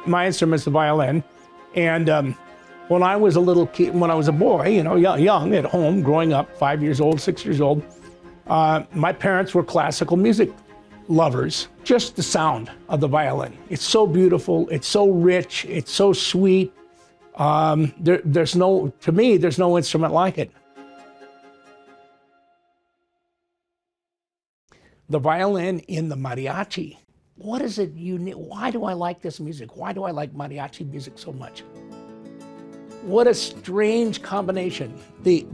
My instrument's the violin. And when I was a little kid, when I was a boy, you know, young at home, growing up, 5 years old, 6 years old, my parents were classical music lovers. Just the sound of the violin. It's so beautiful, it's so rich, it's so sweet. To me, there's no instrument like it. The violin in the mariachi. What is it unique? Why do I like this music? Why do I like mariachi music so much? What a strange combination. The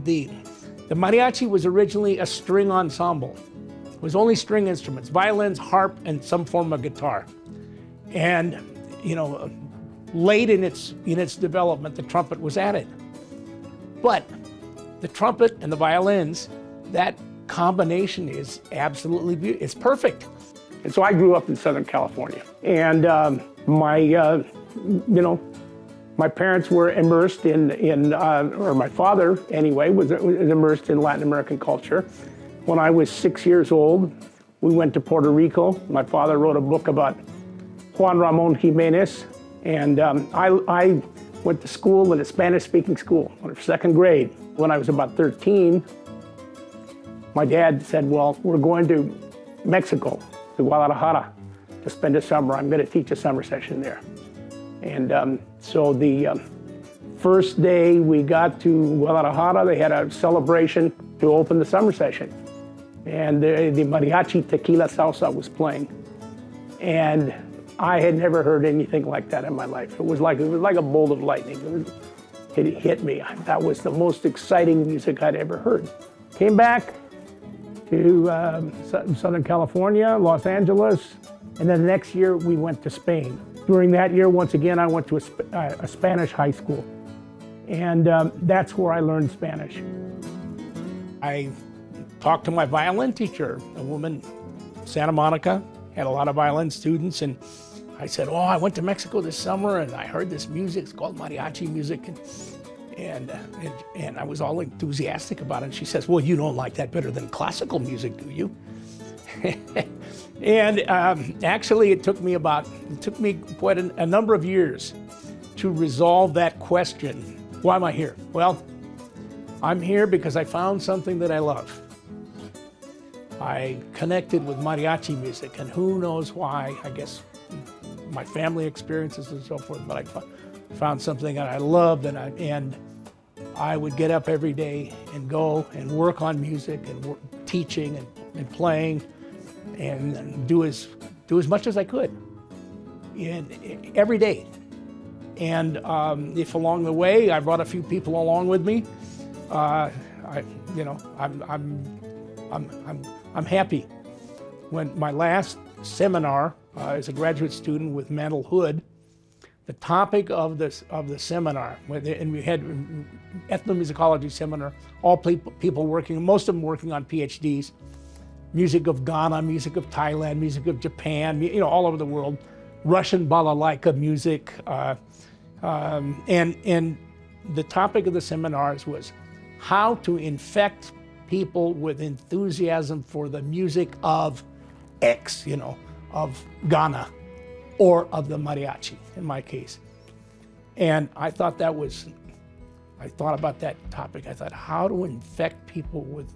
mariachi was originally a string ensemble. It was only string instruments, violins, harp, and some form of guitar. And, you know, late in its development, the trumpet was added. But the trumpet and the violins, that combination is absolutely beautiful. It's perfect. And so I grew up in Southern California, and my parents were immersed or my father anyway was immersed in Latin American culture. When I was 6 years old, we went to Puerto Rico. My father wrote a book about Juan Ramon Jimenez, and I went to school in a Spanish-speaking school in second grade. When I was about 13, my dad said, well, we're going to Mexico, to Guadalajara, to spend the summer. I'm going to teach a summer session there. And so the first day we got to Guadalajara, they had a celebration to open the summer session. And the Mariachi Tequila Salsa was playing. And I had never heard anything like that in my life. It was like a bolt of lightning. It hit me. That was the most exciting music I'd ever heard. Came back to Southern California, Los Angeles, and then the next year we went to Spain. During that year, once again, I went to a Spanish high school, and that's where I learned Spanish. I talked to my violin teacher, a woman, Santa Monica, had a lot of violin students, and I said, oh, I went to Mexico this summer and I heard this music, it's called mariachi music, and I was all enthusiastic about it. And she says, well, you don't like that better than classical music, do you? And actually, it took me quite a number of years to resolve that question. Why am I here? Well, I'm here because I found something that I love. I connected with mariachi music, and who knows why, I guess my family experiences and so forth, but I found something that I loved, and I would get up every day and go and work on music and teaching and playing and do as much as I could every day. And if along the way I brought a few people along with me, I'm happy. When my last seminar as a graduate student with Mantle Hood, the topic of the seminar, and we had ethnomusicology seminar, all people working, most of them working on PhDs, music of Ghana, music of Thailand, music of Japan, you know, all over the world, Russian balalaika music, and the topic of the seminars was how to infect people with enthusiasm for the music of X, you know, of Ghana, or of the mariachi, in my case. And I thought about that topic. I thought, how to infect people with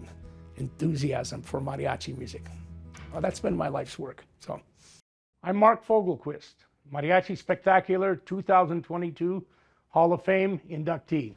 enthusiasm for mariachi music. Well, that's been my life's work. So, I'm Mark Fogelquist, Mariachi Spectacular 2022 Hall of Fame inductee.